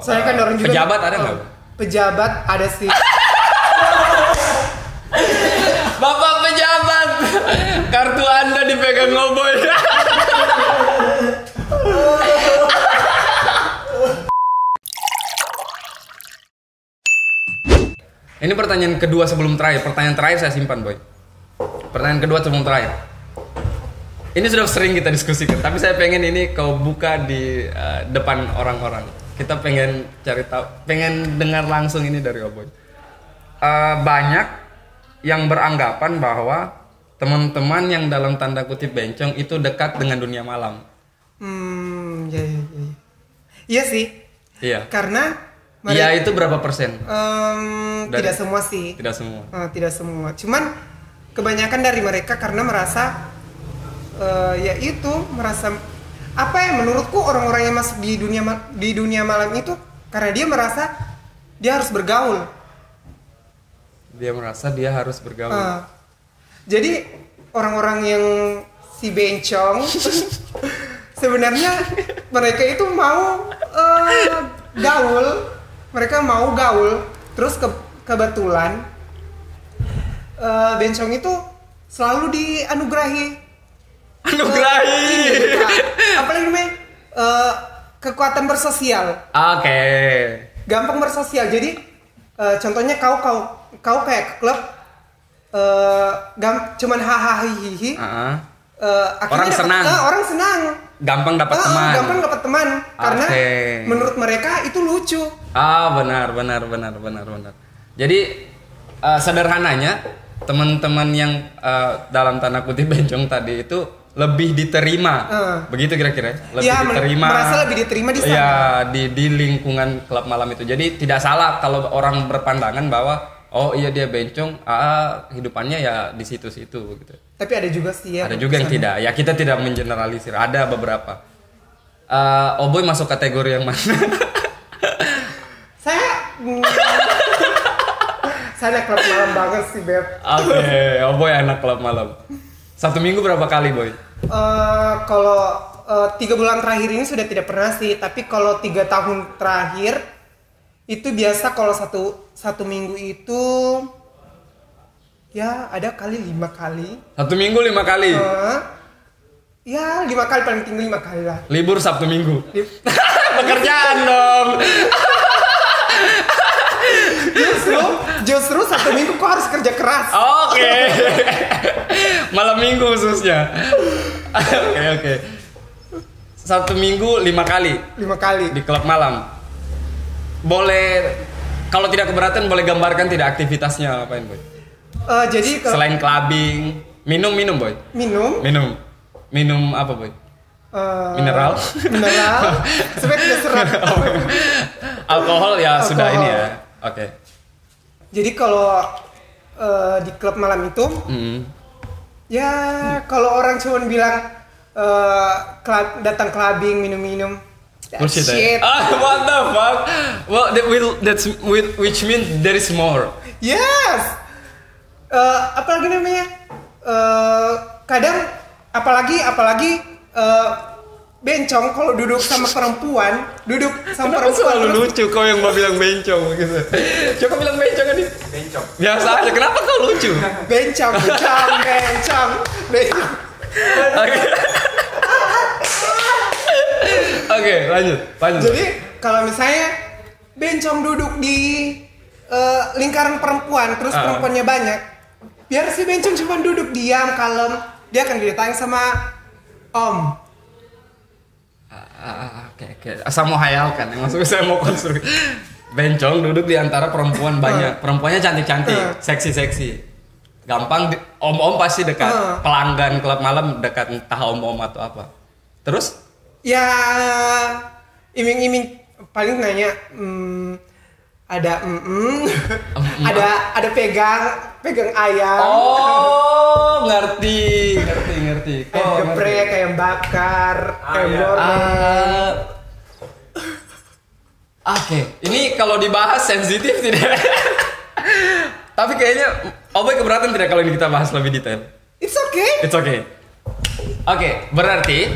Soalnya kan orang juga pejabat ada nggak? Pejabat ada sih. Bapak pejabat, kartu Anda dipegang ngoboy. Ini pertanyaan kedua sebelum terakhir. Pertanyaan terakhir saya simpan, Boy. Pertanyaan kedua sebelum terakhir. Ini sudah sering kita diskusikan, tapi saya pengen ini kau buka di depan orang-orang. Kita pengen cari tahu, pengen dengar langsung ini dari Oboy. Banyak yang beranggapan bahwa teman-teman yang dalam tanda kutip bencong itu dekat dengan dunia malam. Ya. Iya sih. Iya. Karena iya itu berapa persen? Tidak semua sih. Tidak semua. Tidak semua. Cuman kebanyakan dari mereka karena merasa merasa apa ya, menurutku orang-orang yang masuk di dunia malam itu karena dia merasa dia harus bergaul. Dia merasa dia harus bergaul. Jadi orang-orang yang si bencong sebenarnya mereka itu mau gaul. Mereka mau gaul. Terus kebetulan bencong itu selalu dianugerahi. Apalagi namanya kekuatan bersosial. Oke. Gampang bersosial. Jadi contohnya kau kayak ke klub cuman hahaha hihi. Orang senang. Orang senang. Gampang dapat teman. Gampang dapat teman karena menurut mereka itu lucu. Benar. Jadi sederhananya teman-teman yang dalam tanda kutip bencong tadi itu lebih diterima, begitu kira-kira? Merasa lebih diterima di sana. Ya, di lingkungan klub malam itu. Jadi tidak salah kalau orang berpandangan bahwa oh iya dia bencong, hidupannya ya di situ-situ gitu. Tapi ada juga sih ya. Ada juga yang tidak. Ya kita tidak mengeneralisir. Ada beberapa. Oboy masuk kategori yang mana? Saya anak klub malam banget sih, Beb. Oke, Oboy anak klub malam. 1 minggu berapa kali, Boy? Kalau 3 bulan terakhir ini sudah tidak pernah sih. Tapi kalau 3 tahun terakhir itu biasa kalau satu minggu itu ya ada kali 5 kali. 1 minggu 5 kali? Ya 5 kali, paling tinggi 5 kali lah. Libur Sabtu Minggu? Pekerjaan dong. Justru 1 minggu kok harus kerja keras. Oke. Malam minggu khususnya. Oke. 1 minggu 5 kali. 5 kali di klub malam. Boleh, kalau tidak keberatan boleh gambarkan tidak aktivitasnya ngapain, Boy? Jadi selain clubbing, minum Boy. Minum apa, Boy? Mineral. Supaya tidak serat. Alkohol ya sudah ini ya. Oke. Jadi kalau di klub malam itu, ya kalau orang cuma bilang datang clubbing, minum-minum, bullshit. Shit. What the fuck? Well, which means there is more. Yes. Apalagi namanya? Kadang apalagi bencong kalau duduk sama perempuan. Kenapa selalu lucu kau yang mau bilang bencong gitu? Coba bilang bencong kan? Bencong. Biasa aja. Kenapa kau lucu? Bencong. Oke, lanjut. Jadi kalau misalnya bencong duduk di lingkaran perempuan, terus perempuannya banyak, biar si bencong cuma duduk diam, kalem, dia akan ditanya sama Om. Oke. Asal mau hayalkan, maksudnya saya mau konstruksi. Bencong duduk di antara perempuan banyak, perempuannya cantik-cantik, seksi-seksi. Gampang, om-om pasti dekat. Pelanggan klub malam dekat, entah om-om atau apa. Terus? Ya, iming-iming paling nanya, ada ada pegang ayam. Oh, ngerti. Kayak geprek, kayak bakar, kayak goreng. Oke, ini kalau dibahas sensitif tidak? Tapi kayaknya Oboy keberatan tidak kalau ini kita bahas lebih detail? It's okay. Oke, berarti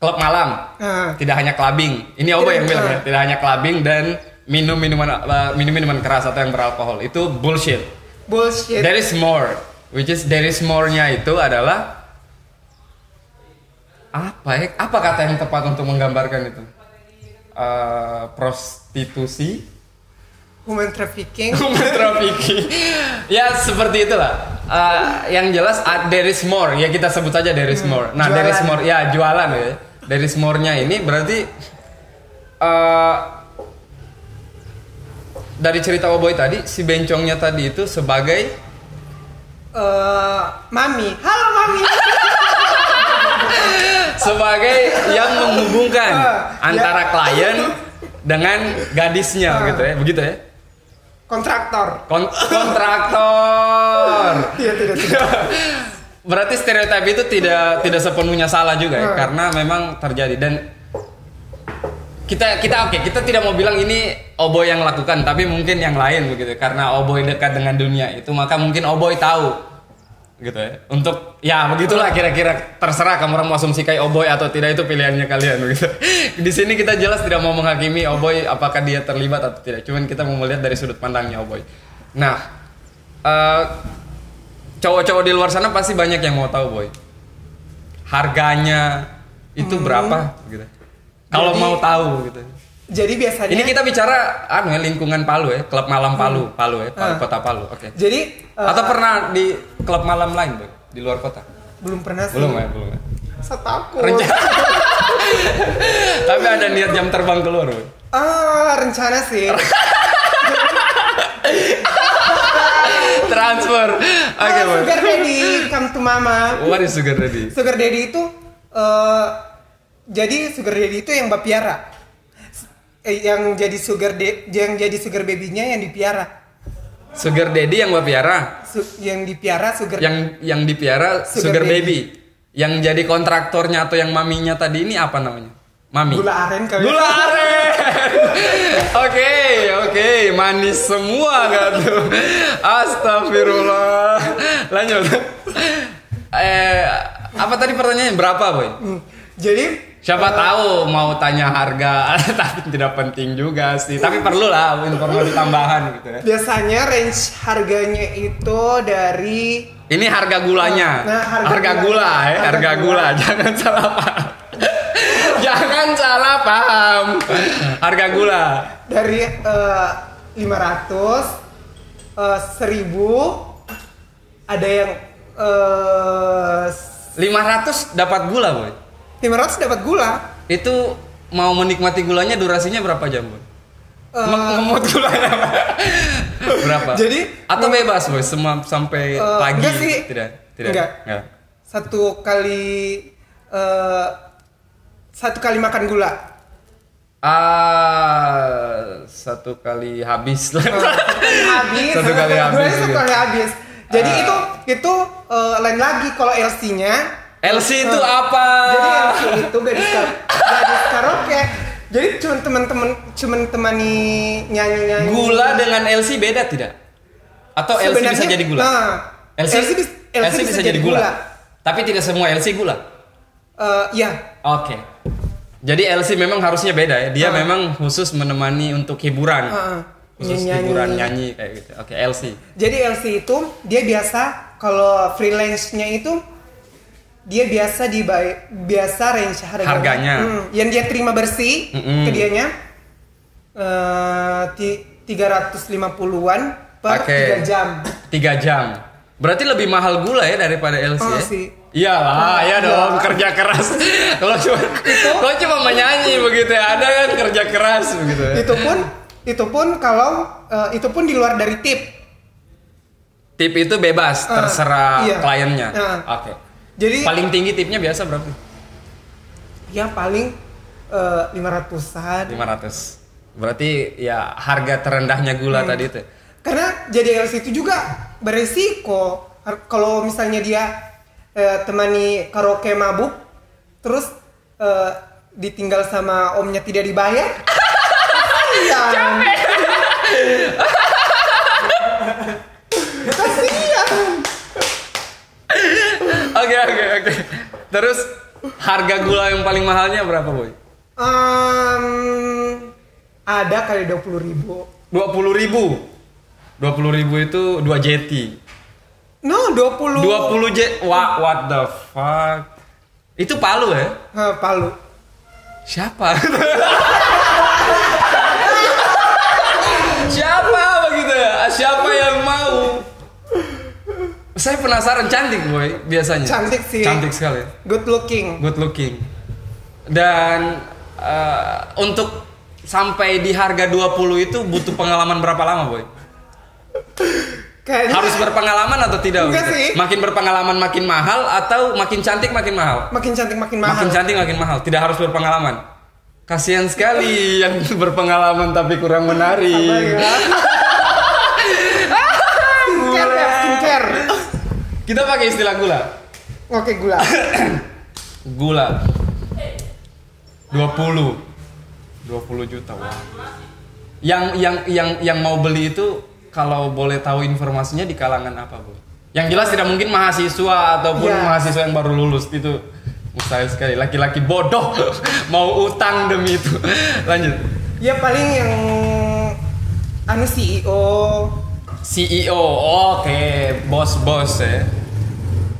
klub malam. Tidak hanya clubbing. Ini Oboy yang bilang ya, tidak hanya clubbing dan minuman keras atau yang beralkohol. Itu bullshit. There is more. Which is there is more-nya itu adalah apa kata yang tepat untuk menggambarkan itu? Prostitusi, human trafficking. Ya seperti itulah. Yang jelas there is more. Ya kita sebut saja there is more. Nah, jualan. There is more. Ya jualan ya. There is more-nya ini berarti dari cerita Oboy tadi, si bencongnya tadi itu sebagai mami. Halo mami. Sebagai yang menghubungkan antara klien dengan gadisnya gitu ya. Begitu ya? Kontraktor. Kontraktor. Tidak. Berarti stereotip itu tidak sepenuhnya salah juga ya, karena memang terjadi dan kita tidak mau bilang ini Oboy yang lakukan, tapi mungkin yang lain begitu. Karena Oboy dekat dengan dunia itu, maka mungkin Oboy tahu gitu ya. Untuk ya begitulah kira-kira, terserah kamu orang mau asumsi kayak Oboy atau tidak, itu pilihannya kalian begitu. Di sini kita jelas tidak mau menghakimi Oboy apakah dia terlibat atau tidak. Cuman kita mau melihat dari sudut pandangnya Oboy. Nah, cowok-cowok di luar sana pasti banyak yang mau tahu Boy. Harganya itu berapa gitu. Kalau mau tahu gitu. Jadi biasanya ini kita bicara lingkungan Palu ya, klub malam Palu ya, kota Palu. Oke. Jadi atau pernah di klub malam lain, Boy, di luar kota? Belum pernah sih. Belum ya. Saya takut. Tapi ada niat jam terbang keluar, Boy. Rencana sih. Transfer. Oke, Boy. Sugar daddy, come to mama. What is sugar daddy? Sugar daddy itu jadi sugar daddy itu yang bapiara. Yang jadi sugar baby-nya yang dipiara. Sugar daddy yang bapiara. Yang dipiara sugar baby. Yang jadi kontraktornya atau yang maminya tadi ini apa namanya? Mami. Gula aren kali. Gula aren. Oke, manis semua gak tuh? Astagfirullah. Lanjut. Apa tadi pertanyaannya, berapa, Boy? Jadi siapa tahu mau tanya harga, tapi tidak penting juga sih. Tapi perlu lah informasi tambahan gitu ya. Biasanya range harganya itu dari ini harga gulanya. Harga gula. Jangan salah paham. Jangan salah paham. Harga gula dari 500, 1000, ada yang 500 dapat gula, Boy. 500 dapat gula. Itu mau menikmati gulanya durasinya berapa jam, Boy? Ngemut gulanya berapa? Jadi atau bebas, Boy, sampai pagi? Enggak sih. Tidak. Satu kali makan gula. Satu kali habis lah. Satu kali habis. Jadi itu lain lagi kalau LC-nya. LC itu apa? Jadi LC itu gadis karaoke. Jadi cuma temani nyanyi. Gula dengan LC beda tidak? Atau LC bisa jadi gula? LC bisa jadi gula. Tapi tidak semua LC gula. Ya. Oke. Jadi LC memang harusnya beda ya. Dia memang khusus menemani untuk hiburan. Khusus hiburan nyanyi kayak gitu. Oke, LC. Jadi LC itu dia biasa kalau freelance-nya itu dia biasa range harganya. Yang dia terima bersih ke dianya 350-an per 3 jam. 3 jam. Berarti lebih mahal gula ya daripada LC ya? Sih. Iyalah, ya dong, kerja keras. Kalau cuma menyanyi begitu ya, ada kan kerja keras begitu ya. Itu pun di luar dari tip. Tip itu bebas, terserah kliennya. Oke. Jadi paling tinggi tipnya biasa berapa? Ya paling 500-an. 500. Berarti ya harga terendahnya gula tadi itu. Karena jadi LC itu juga beresiko. Kalau misalnya dia temani karaoke mabuk, terus ditinggal sama omnya tidak dibayar. Kasian. Kasian. Oke. Terus harga gula yang paling mahalnya berapa, Boy? Ada kali 20.000. 20.000 itu 2 jeti. No, 20. 20 jet. What the fuck? Itu Palu ya? Palu. Siapa? Siapa begitu ya? Siapa yang mau? Saya penasaran, cantik Boy biasanya. Cantik sih. Cantik sekali. Good looking. Dan untuk sampai di harga 20 itu butuh pengalaman berapa lama, Boy? Kayaknya harus berpengalaman atau tidak? Enggak sih. Makin berpengalaman makin mahal atau makin cantik makin mahal? Makin cantik makin mahal. Makin cantik makin mahal. Tidak harus berpengalaman. Kasihan sekali yang berpengalaman tapi kurang menarik. Skincare. Kita pakai istilah gula. Oke, gula. Gula 20 juta. Wah. Yang mau beli itu kalau boleh tahu informasinya di kalangan apa, Bu? Yang jelas tidak mungkin mahasiswa ataupun mahasiswa yang baru lulus, itu mustahil sekali. Laki-laki bodoh mau utang demi itu. Lanjut. Ya paling yang CEO. Oke, bos ya.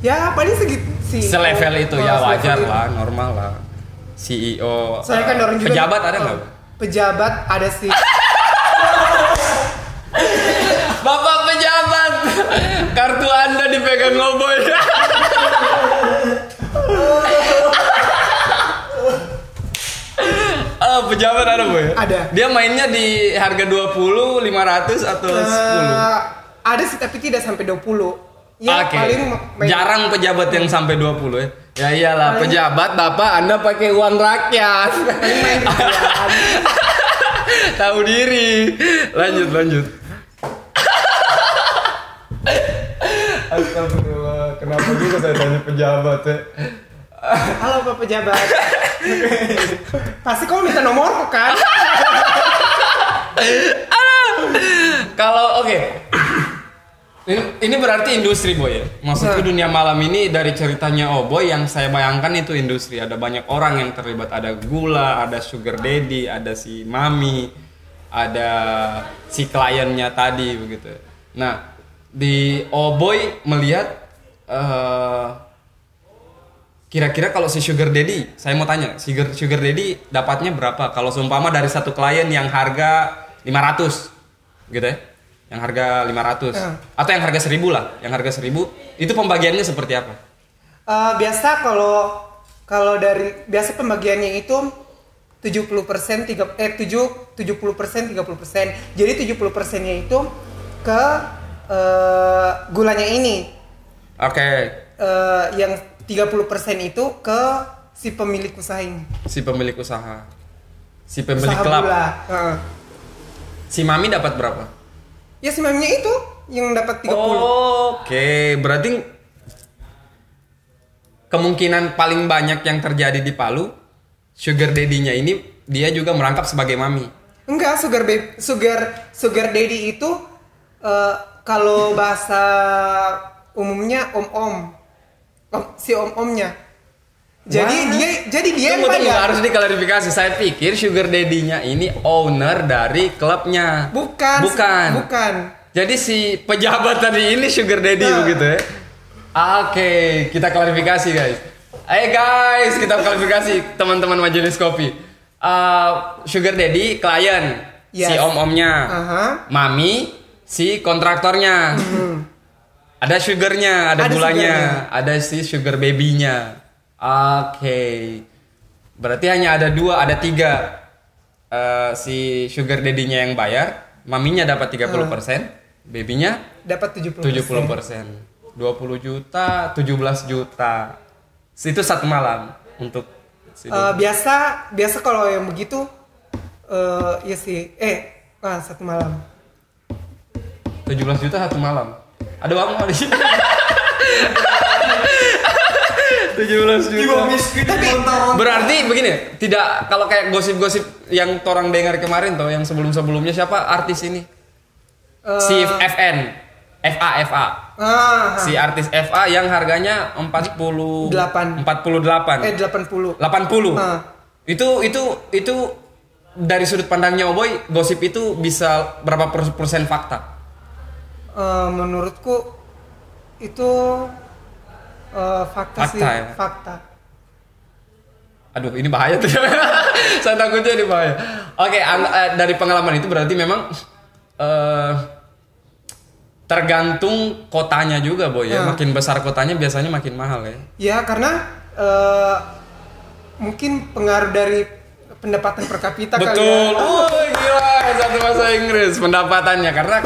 Ya paling segitu sih. Selevel itu ya wajar lah, normal lah. CEO. Soalnya kan orang juga pejabat ada nggak? Pejabat ada sih. Bapak pejabat, kartu Anda dipegang ngoboy. Pejabat ada, Boy? Ada. Dia mainnya di harga 20, 500 atau 10? Ada sih tapi tidak sampai 20. Ya paling jarang pejabat yang sampai 20 ya. Ya iyalah, pejabat Bapak Anda pakai uang rakyat. Tahu diri. Lanjut. Astagfirullah, kenapa juga saya tanya pejabat ya? Halo Pak Pejabat. Pasti kau minta nomorku kan? Kalau oke. Ini berarti industri, Boy ya. Maksudku dunia malam ini dari ceritanya Boy yang saya bayangkan itu industri. Ada banyak orang yang terlibat, ada gula, ada sugar daddy, ada si mami, ada si kliennya tadi begitu. Nah, di Boy melihat kira-kira kalau si sugar daddy, saya mau tanya, sugar daddy dapatnya berapa? Kalau seumpama dari satu klien yang harga 500 gitu ya. Yang harga 500 atau yang harga 1000 lah. Yang harga 1000 itu pembagiannya seperti apa? Biasa kalau dari biasa pembagiannya itu 70% 30%. Jadi 70%-nya itu ke gulanya ini. Oke. Yang 30% itu ke si pemilik usaha ini. Si pemilik usaha. Si pemilik usaha klub. Si Mami dapat berapa? Ya si maminya itu yang dapat 30. Oke, berarti kemungkinan paling banyak yang terjadi di Palu, sugar daddy-nya ini dia juga merangkap sebagai mami. Enggak, sugar daddy itu kalau bahasa umumnya om-om. Si om-omnya. Jadi dia yang bayar. Harus diklarifikasi. Saya pikir sugar daddy-nya ini owner dari klubnya. Bukan. Jadi si pejabat tadi ini sugar daddy begitu ya. Oke, kita klarifikasi guys. Guys, kita klarifikasi teman-teman majelis kopi. Sugar daddy klien, si om-omnya. Mami si kontraktornya. Ada sugarnya, ada gulanya, ada si sugar baby-nya. Oke. Berarti hanya ada 2, ada 3. Si sugar daddy-nya yang bayar, maminya dapat 30%, baby-nya dapat 70%. 20 juta, 17 juta. Itu satu malam untuk biasa kalau yang begitu ya sih. Satu malam. 17 juta satu malam. Ada uang kali. 17 juta. Berarti begini, tidak kalau kayak gosip-gosip yang orang dengar kemarin toh, yang sebelum-sebelumnya siapa artis ini? Si FN. FA. Si artis FA yang harganya 48. 80. 80. Itu dari sudut pandangnya Oboy, gosip itu bisa berapa persen fakta? Menurutku itu fakta sih, ya? fakta. Aduh, ini bahaya tuh. Saya takutnya ini bahaya. Oke, dari pengalaman itu berarti memang tergantung kotanya juga, Boy ya. Makin besar kotanya biasanya makin mahal ya. Ya, karena mungkin pengaruh dari pendapatan per kapita. Betul. Kali ya. Oh, gila, satu bahasa Inggris pendapatannya, karena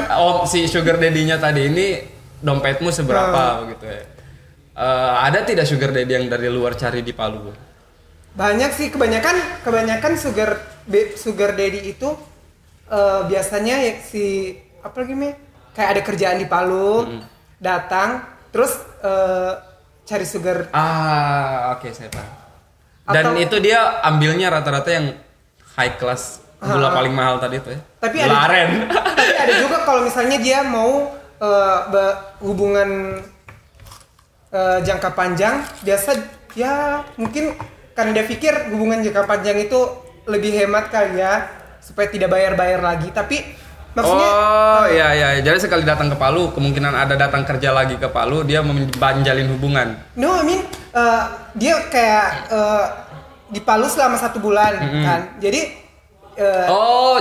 si sugar daddy-nya tadi ini dompetmu seberapa gitu ya. Ada tidak sugar daddy yang dari luar cari di Palu, Boy? Banyak sih, kebanyakan sugar daddy itu biasanya ya apa lagi kayak ada kerjaan di Palu, datang terus cari sugar. Oke, saya paham. Dan itu dia ambilnya rata-rata yang high class, gula paling mahal tadi itu ya. Tapi ada juga kalau misalnya dia mau hubungan jangka panjang, biasa ya mungkin karena dia pikir hubungan jangka panjang itu lebih hemat kali ya, supaya tidak bayar lagi. Tapi maksudnya iya. Jadi sekali datang ke Palu, kemungkinan ada datang kerja lagi ke Palu, dia menjalin hubungan. No, I mean dia kayak di Palu selama 1 bulan kan. Jadi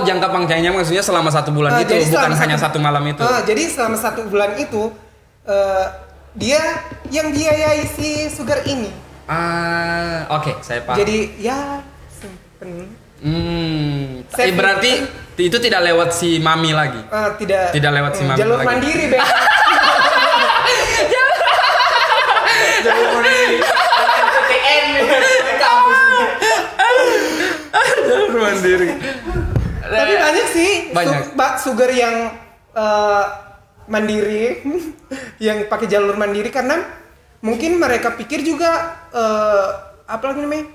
jangka panjangnya maksudnya selama 1 bulan itu, bukan hanya 1 malam itu. Jadi selama 1 bulan itu dia yang biayai si sugar ini. Oke, saya paham. Jadi ya simpen. Berarti itu tidak lewat si mami lagi. Tidak lewat si mami jalur lagi. Mandiri, Be. Jalur mandiri. PTN kampus. Jalur mandiri. Tapi banyak sih sugar yang mandiri, yang pakai jalur mandiri karena mungkin mereka pikir juga apa lagi namanya?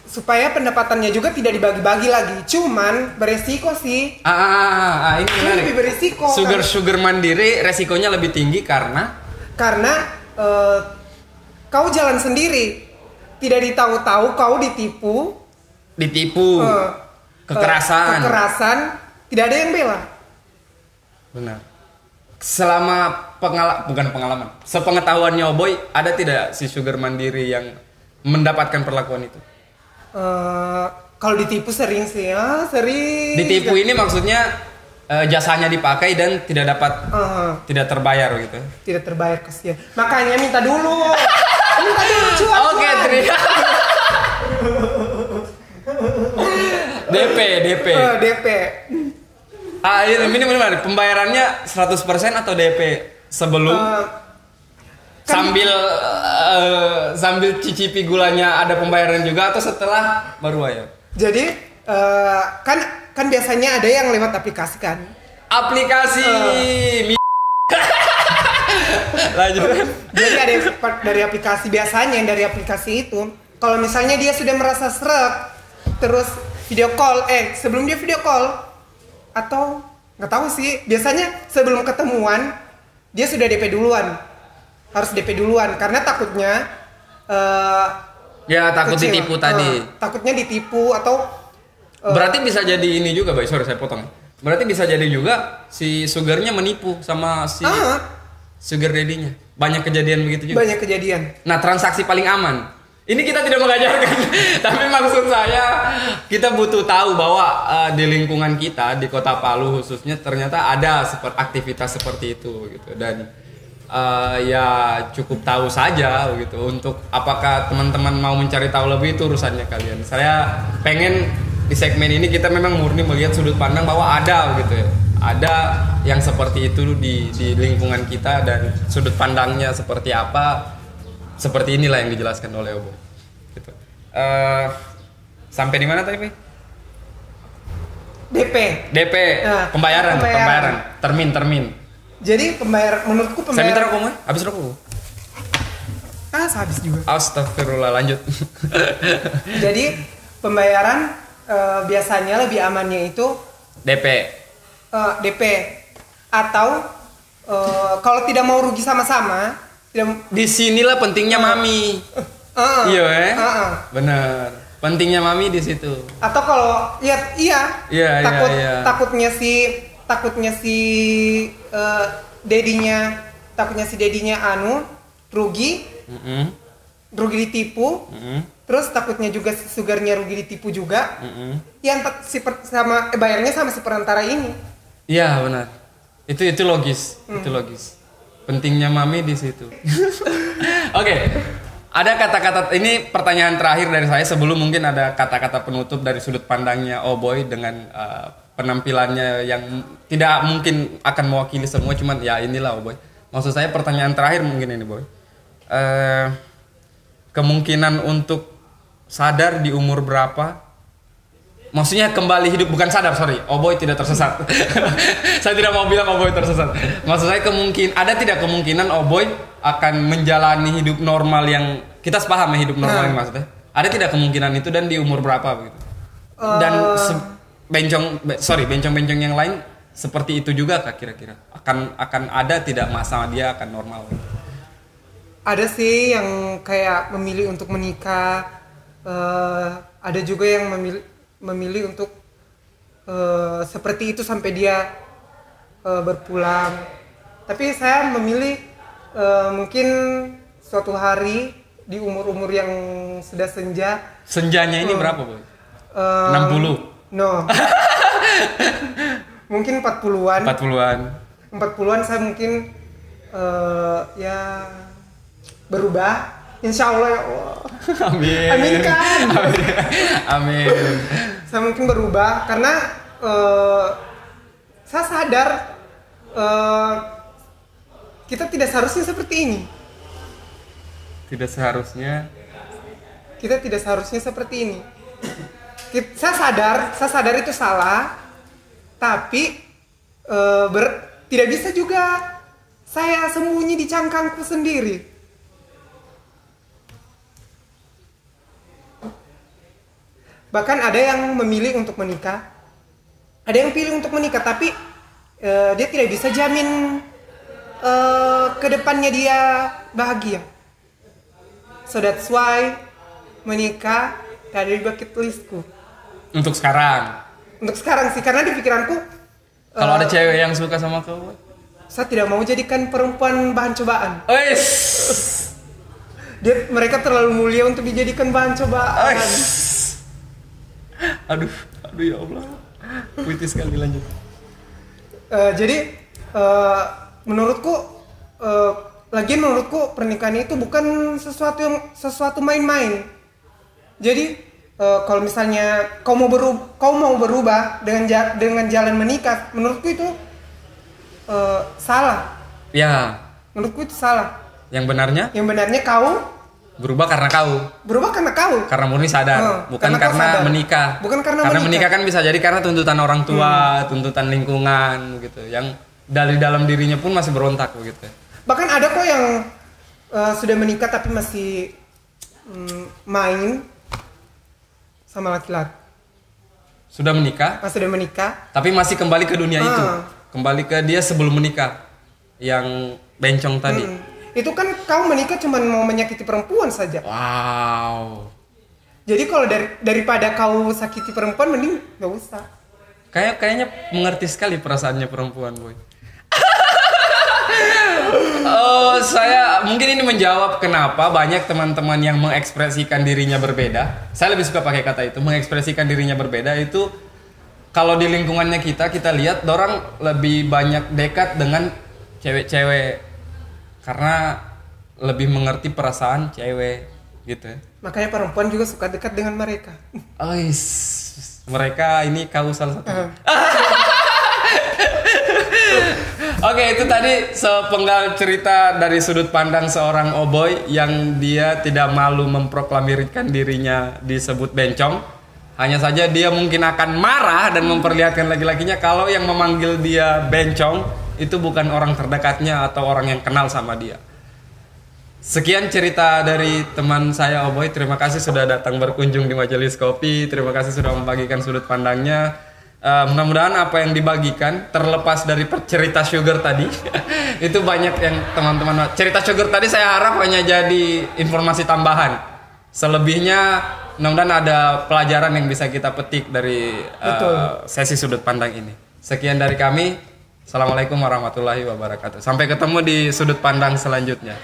Supaya pendapatannya juga tidak dibagi-bagi lagi. Cuman beresiko sih. Ini menarik. Lebih beresiko. Sugar mandiri resikonya lebih tinggi karena kau jalan sendiri. Tidak ditahu-tahu kau ditipu. Kekerasan. Tidak ada yang bela. Benar. Selama pengalaman. Sepengetahuannya Oboy, ada tidak si sugar mandiri yang mendapatkan perlakuan itu? Kalau ditipu sering sih ya, sering. Ditipu ini maksudnya jasanya dipakai dan tidak terbayar gitu. Tidak terbayar, kasihan. Makanya minta dulu. Cuan. Oke, terima. DP. Ini benar. Pembayarannya 100% atau DP sebelum sambil cicipi gulanya ada pembayaran juga atau setelah baru bayar? Jadi kan biasanya ada yang lewat aplikasi kan? Aplikasi. Lanjut. Jadi ada yang dari aplikasi, biasanya yang dari aplikasi itu kalau misalnya dia sudah merasa srek terus video call, sebelum dia video call atau nggak tahu sih, biasanya sebelum ketemuan dia sudah DP duluan. Harus DP duluan karena takutnya takut kecil. Ditipu tadi. Takutnya ditipu atau berarti bisa jadi ini juga, Bay. Sorry saya potong. Berarti bisa jadi juga si sugarnya menipu sama si sugar daddy-nya. Banyak kejadian begitu juga. Banyak kejadian. Nah, transaksi paling aman. Ini kita tidak mengajarkan, tapi maksud saya kita butuh tahu bahwa di lingkungan kita di Kota Palu khususnya ternyata ada aktivitas seperti itu gitu, dan cukup tahu saja gitu. Untuk apakah teman-teman mau mencari tahu lebih itu urusannya kalian. Saya pengen di segmen ini kita memang murni melihat sudut pandang bahwa ada gitu ya. Ada yang seperti itu di lingkungan kita dan sudut pandangnya seperti apa. Seperti inilah yang dijelaskan oleh Obo. Gitu. Sampai di mana tadi, Pak? DP. Pembayaran. Termin. Jadi menurutku Saya minta rokok, habis rokok. Habis juga. Astagfirullah, lanjut. Jadi pembayaran biasanya lebih amannya itu DP. DP atau kalau tidak mau rugi sama-sama tidak. Disinilah pentingnya mami. Iya, benar. Pentingnya mami di situ. Atau kalau takutnya si dedinya rugi, rugi ditipu, terus takutnya juga si sugarnya rugi ditipu juga. Yang bayarnya sama si perantara ini. Iya benar. Itu logis, itu logis. Pentingnya mami di situ. Oke. Ada kata-kata, ini pertanyaan terakhir dari saya sebelum mungkin ada kata-kata penutup dari sudut pandangnya Boy dengan penampilannya yang tidak mungkin akan mewakili semua, cuman ya inilah Boy. Maksud saya pertanyaan terakhir mungkin ini Boy. Kemungkinan untuk sadar di umur berapa? Maksudnya kembali hidup, bukan sadar, sorry. Boy tidak tersesat. Saya tidak mau bilang Boy tersesat. Maksud saya ada tidak kemungkinan Boy akan menjalani hidup normal yang kita sepaham ya, hidup normal yang maksudnya. Ada tidak kemungkinan itu dan di umur berapa begitu? Dan bencong-bencong yang lain seperti itu juga kah kira-kira? Akan ada tidak masa dia akan normal? Ada sih yang kayak memilih untuk menikah. Ada juga yang memilih untuk seperti itu sampai dia berpulang. Tapi saya memilih mungkin suatu hari di umur-umur yang sudah senja. Senjanya ini berapa Boy? 60? No. Mungkin 40-an. 40-an saya mungkin ya berubah. Insya Allah ya Allah. Amin. Amin kan. Amin. Saya mungkin berubah karena saya sadar kita tidak seharusnya seperti ini. Kita tidak seharusnya seperti ini. Saya sadar itu salah, tapi tidak bisa juga saya sembunyi di cangkangku sendiri. Bahkan ada yang memilih untuk menikah, ada yang pilih untuk menikah, tapi dia tidak bisa jamin kedepannya dia bahagia. So that's why menikah dari bucket listku. Untuk sekarang sih, karena di pikiranku kalau ada cewek yang suka sama kau, saya tidak mau jadikan perempuan bahan cobaan. Mereka terlalu mulia untuk dijadikan bahan cobaan. Aduh ya Allah. Puitis sekali, lanjut. Jadi menurutku pernikahan itu bukan sesuatu main-main. Jadi kalau misalnya kau mau berubah dengan jalan menikah, menurutku itu salah. Ya. Menurutku itu salah. Yang benarnya kau berubah karena kau. Karena murni sadar, bukan karena menikah. Bukan karena menikah kan bisa jadi karena tuntutan orang tua, tuntutan lingkungan gitu. Yang dari dalam dirinya pun masih berontak begitu. Bahkan ada kok yang sudah menikah tapi masih main sama laki-laki. Sudah menikah, tapi masih kembali ke dunia itu. Kembali ke dia sebelum menikah. Yang bencong tadi. Itu kan kau menikah cuma mau menyakiti perempuan saja. Wow. Jadi kalau daripada kau sakiti perempuan, mending gak usah. Kayaknya mengerti sekali perasaannya perempuan, Boy. Saya mungkin ini menjawab kenapa banyak teman-teman yang mengekspresikan dirinya berbeda. Saya lebih suka pakai kata itu, mengekspresikan dirinya berbeda itu. Kalau di lingkungannya kita lihat orang lebih banyak dekat dengan cewek-cewek karena lebih mengerti perasaan cewek gitu. Makanya perempuan juga suka dekat dengan mereka. Mereka ini kau salah satu. Oke, itu tadi sepenggal cerita dari sudut pandang seorang Boy yang dia tidak malu memproklamirkan dirinya disebut bencong. Hanya saja dia mungkin akan marah dan memperlihatkan laki-lakinya kalau yang memanggil dia bencong itu bukan orang terdekatnya atau orang yang kenal sama dia. Sekian cerita dari teman saya Boy. Terima kasih sudah datang berkunjung di Majelis Kopi. Terima kasih sudah membagikan sudut pandangnya. Mudah-mudahan apa yang dibagikan terlepas dari cerita sugar tadi itu banyak yang teman-teman cerita sugar tadi saya harap hanya jadi informasi tambahan. Selebihnya mudah-mudahan ada pelajaran yang bisa kita petik dari sesi sudut pandang ini. Sekian dari kami. Assalamualaikum warahmatullahi wabarakatuh. Sampai ketemu di sudut pandang selanjutnya.